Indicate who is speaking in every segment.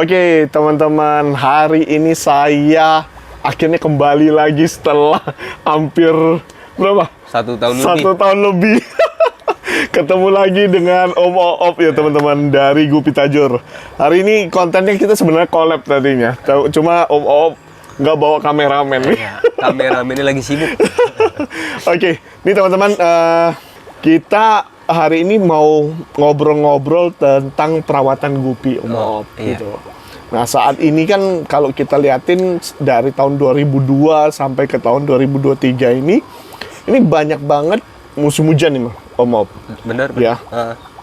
Speaker 1: Oke, teman-teman, hari ini saya akhirnya kembali lagi setelah hampir berapa?
Speaker 2: 1 tahun lebih.
Speaker 1: 1 tahun lebih. Ketemu lagi dengan Om Oop ya teman-teman dari Gupi Tajur. Hari ini kontennya kita sebenarnya collab tadinya. Cuma Om Oop nggak bawa kameramen nih.
Speaker 2: Ya, kameramennya lagi sibuk.
Speaker 1: Oke, ini teman-teman, kita hari ini mau ngobrol-ngobrol tentang perawatan gupi Om Oop gitu. Nah, saat ini kan kalau kita liatin dari tahun 2002 sampai ke tahun 2023 ini banyak banget musim hujan nih Om Oop.
Speaker 2: Bener.
Speaker 1: Ya.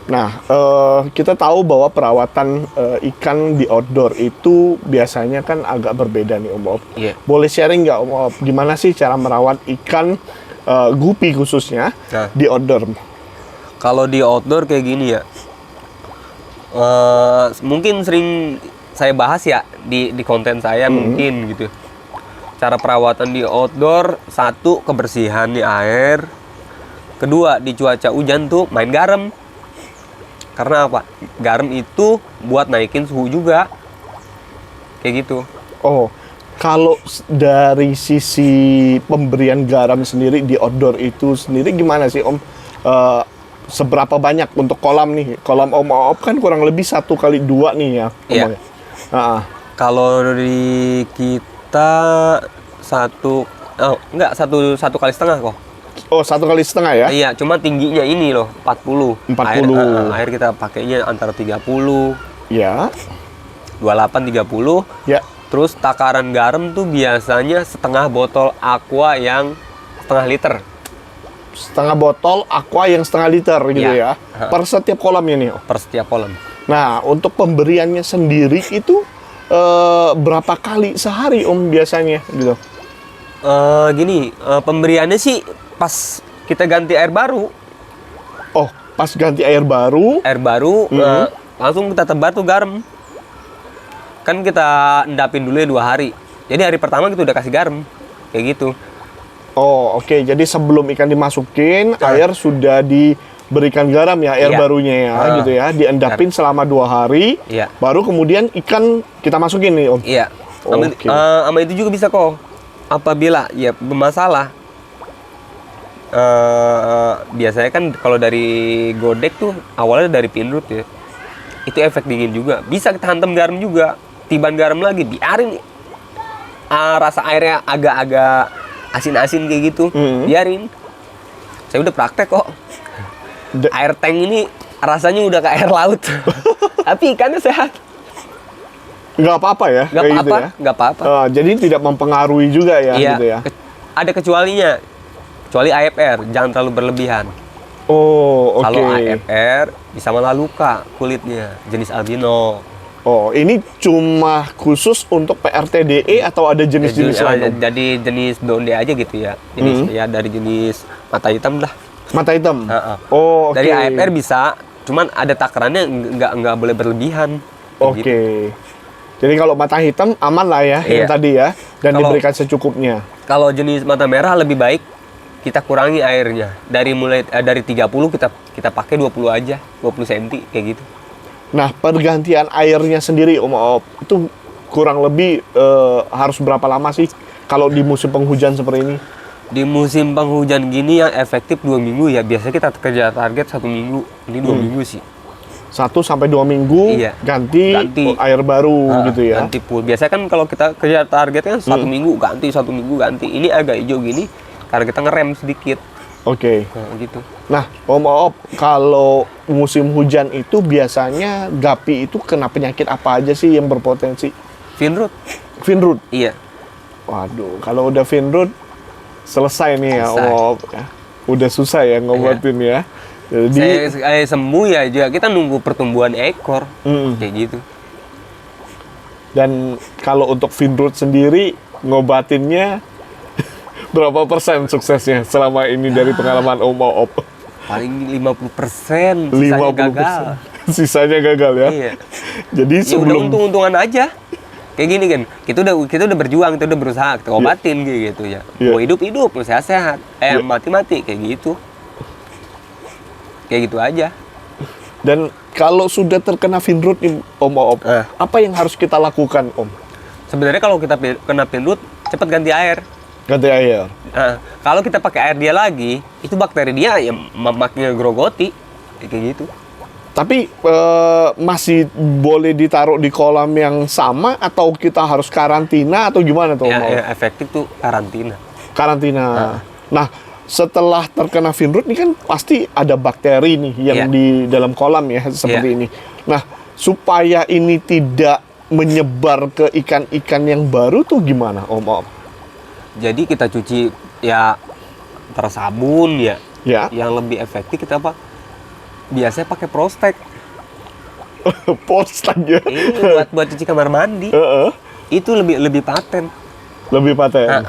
Speaker 1: Nah, kita tahu bahwa perawatan ikan di outdoor itu biasanya kan agak berbeda nih Om Oop.
Speaker 2: Iya.
Speaker 1: Boleh sharing nggak Om Oop, gimana sih cara merawat ikan gupi khususnya di outdoor?
Speaker 2: Kalau di outdoor kayak gini ya, mungkin sering saya bahas ya di konten saya mungkin gitu. Cara perawatan di outdoor, 1, kebersihan di air. 2, di cuaca hujan tuh main garam. Karena apa? Garam itu buat naikin suhu juga. Kayak gitu.
Speaker 1: Oh, kalau dari sisi pemberian garam sendiri di outdoor itu sendiri gimana sih Om? Seberapa banyak untuk kolam nih? Kolam Om Oop kan kurang lebih 1x2 nih ya.
Speaker 2: Iya. Kalau di kita 1,5 kali kok.
Speaker 1: Oh, 1,5 ya?
Speaker 2: Iya, cuma tingginya ini loh, 40.
Speaker 1: 40.
Speaker 2: Air kita pakainya antara 30,
Speaker 1: Ya.
Speaker 2: 28, 30.
Speaker 1: Ya.
Speaker 2: Terus takaran garam tuh biasanya setengah botol aqua yang setengah liter.
Speaker 1: Setengah botol aqua yang setengah liter gitu ya. Per setiap kolamnya nih.
Speaker 2: Per setiap kolam.
Speaker 1: Nah, untuk pemberiannya sendiri itu berapa kali sehari Om biasanya gitu?
Speaker 2: Pemberiannya sih pas kita ganti air baru.
Speaker 1: Oh, pas ganti air baru.
Speaker 2: Langsung kita tebar tuh garam. Kan kita endapin dulu ya 2 hari. Jadi hari pertama kita udah kasih garam. Kayak gitu.
Speaker 1: Oh, oke. Jadi sebelum ikan dimasukin, air sudah diberikan garam ya, air barunya ya, gitu ya. Diendapin selama 2 hari.
Speaker 2: Iya.
Speaker 1: Baru kemudian ikan kita masukin nih Om.
Speaker 2: Iya. Sama itu juga bisa kok. Apabila ya bermasalah. Biasanya kan kalau dari godek tuh awalnya dari pinrut ya. Itu efek dingin juga. Bisa kita hantam garam juga. Tiban garam lagi, biarin rasa airnya agak-agak asin-asin kayak gitu. Biarin. Saya udah praktek kok. Air tank ini rasanya udah kayak air laut. Tapi ikannya sehat.
Speaker 1: Nggak apa-apa ya?
Speaker 2: Nggak apa-apa,
Speaker 1: gitu ya?
Speaker 2: nggak apa-apa.
Speaker 1: Jadi tidak mempengaruhi juga ya,
Speaker 2: Iya,
Speaker 1: gitu ya?
Speaker 2: ada kecualinya. Kecuali AFR, jangan terlalu berlebihan.
Speaker 1: Oh, oke.
Speaker 2: Kalau AFR bisa malah luka kulitnya, jenis albino.
Speaker 1: Oh, ini cuma khusus untuk PRTDE atau ada jenis-jenis lain?
Speaker 2: Jadi jenis blonde aja gitu ya. Jenis ya dari jenis mata hitam lah.
Speaker 1: Mata hitam? Oh, oke.
Speaker 2: Dari AFR bisa, cuman ada takarannya nggak boleh berlebihan.
Speaker 1: Oke.
Speaker 2: Gitu.
Speaker 1: Jadi kalau mata hitam aman lah ya, yang tadi ya, dan diberikan secukupnya.
Speaker 2: Kalau jenis mata merah lebih baik kita kurangi airnya. Dari 30 kita pakai 20 aja, 20 cm kayak gitu.
Speaker 1: Nah, pergantian airnya sendiri Om Oop itu kurang lebih harus berapa lama sih kalau di musim penghujan seperti ini?
Speaker 2: Di musim penghujan gini yang efektif 2 minggu ya. Biasanya kita kerja target 1 minggu. Ini 2 minggu sih.
Speaker 1: 1-2 minggu ganti air baru gitu ya.
Speaker 2: Ganti full. Biasanya kan kalau kita kerja target kan 1 minggu ganti, 1 minggu ganti. Ini agak hijau gini karena kita ngerem sedikit.
Speaker 1: Oke.
Speaker 2: Gitu.
Speaker 1: Nah, Om Oop, kalau musim hujan itu biasanya gapi itu kena penyakit apa aja sih yang berpotensi?
Speaker 2: Finrut.
Speaker 1: Finrut?
Speaker 2: Iya.
Speaker 1: Waduh, kalau udah finrut selesai nih ya Om Oop. Udah susah ya ngobatin ya. Jadi
Speaker 2: saya sembuh ya juga kita nunggu pertumbuhan ekor. Kayak gitu.
Speaker 1: Dan kalau untuk finrut sendiri ngobatinnya berapa persen suksesnya selama ini dari pengalaman Om Oop?
Speaker 2: Paling 50%, sisanya gagal.
Speaker 1: Sisanya gagal ya?
Speaker 2: Iya.
Speaker 1: Jadi sebelum...
Speaker 2: Ya udah untung-untungan aja. Kayak gini kan, kita udah berjuang, kita udah berusaha, kita obatin gitu ya. Mau hidup-hidup, mau sehat-sehat, mati-mati, kayak gitu. Kayak gitu aja.
Speaker 1: Dan kalau sudah terkena finrut nih Om, apa yang harus kita lakukan Om?
Speaker 2: Sebenarnya kalau kita kena pinrut, cepat ganti air.
Speaker 1: Ganti air.
Speaker 2: Nah, kalau kita pakai air dia lagi, itu bakteri dia ya makin grogoti, kayak gitu.
Speaker 1: Tapi masih boleh ditaruh di kolam yang sama atau kita harus karantina atau gimana tuh?
Speaker 2: Ya, efektif tuh karantina.
Speaker 1: Karantina. Nah, setelah terkena finrut ini kan pasti ada bakteri nih yang di dalam kolam ya seperti ini. Nah, supaya ini tidak menyebar ke ikan-ikan yang baru tuh gimana Om?
Speaker 2: Jadi kita cuci ya tersabun ya.
Speaker 1: Ya.
Speaker 2: Yang lebih efektif kita apa? Biasanya pakai Prostek.
Speaker 1: Prostek ya.
Speaker 2: Ini buat cuci kamar mandi. Itu lebih paten.
Speaker 1: Lebih paten.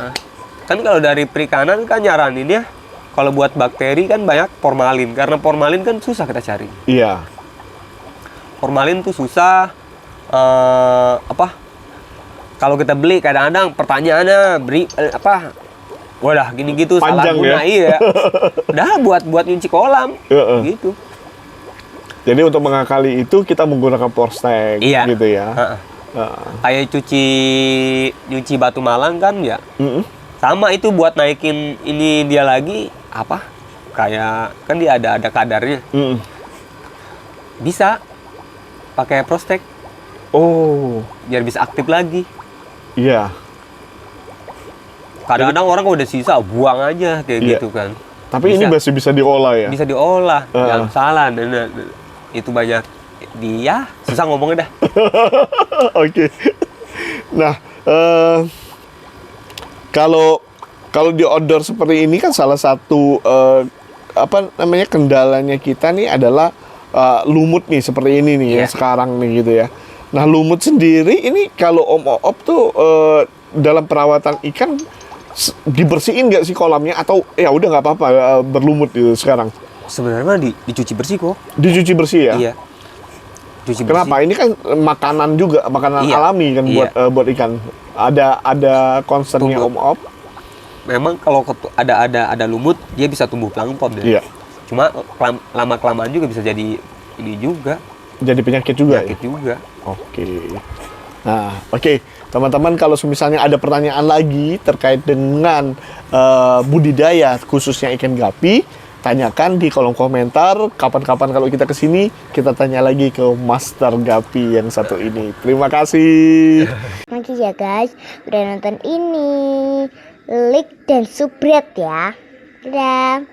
Speaker 2: Kan kalau dari perikanan kan nyaranin ya, kalau buat bakteri kan banyak formalin, karena formalin kan susah kita cari.
Speaker 1: Iya.
Speaker 2: Formalin tuh susah. Kalau kita beli kadang-kadang pertanyaannya beri apa? Wadah gini gitu salah
Speaker 1: Panjang
Speaker 2: guna
Speaker 1: ya?
Speaker 2: iya. Udah buat nyuci kolam. Gitu.
Speaker 1: Jadi untuk mengakali itu kita menggunakan Prostek gitu ya.
Speaker 2: Kayak nyuci batu malang kan ya. Sama itu buat naikin ini dia lagi apa? Kayak kan dia ada kadarnya. Bisa pakai Prostek.
Speaker 1: Oh,
Speaker 2: Biar bisa aktif lagi.
Speaker 1: iya.
Speaker 2: Kadang-kadang orang udah sisa buang aja kayak gitu kan.
Speaker 1: Tapi ini masih bisa diolah ya?
Speaker 2: Bisa diolah, jangan salah. Dan itu banyak dia susah ngomongnya dah.
Speaker 1: Oke. Nah, kalau di outdoor seperti ini kan salah satu kendalanya kita nih adalah lumut nih seperti ini nih ya sekarang nih gitu ya. Nah, lumut sendiri ini kalau Om Oop tuh dalam perawatan ikan dibersihin nggak sih kolamnya atau ya udah nggak apa-apa berlumut gitu sekarang?
Speaker 2: Sebenarnya dicuci bersih kok.
Speaker 1: Dicuci bersih ya?
Speaker 2: Iya. Cuci
Speaker 1: Kenapa?
Speaker 2: bersih.
Speaker 1: Ini kan makanan juga, makanan alami kan buat ikan. Ada concernnya Om Oop?
Speaker 2: Memang kalau ada lumut dia bisa tumbuh plankton ya.
Speaker 1: Iya.
Speaker 2: Cuma lama kelamaan juga bisa jadi ini juga.
Speaker 1: Jadi penyakit juga.
Speaker 2: Penyakit juga.
Speaker 1: Oke. Nah, oke. Teman-teman kalau misalnya ada pertanyaan lagi terkait dengan budidaya khususnya ikan gapi, tanyakan di kolom komentar. Kapan-kapan kalau kita kesini, kita tanya lagi ke Master Gapi yang satu ini. Terima kasih.
Speaker 3: Terima kasih ya guys udah nonton ini. Like dan subscribe ya. Dadah.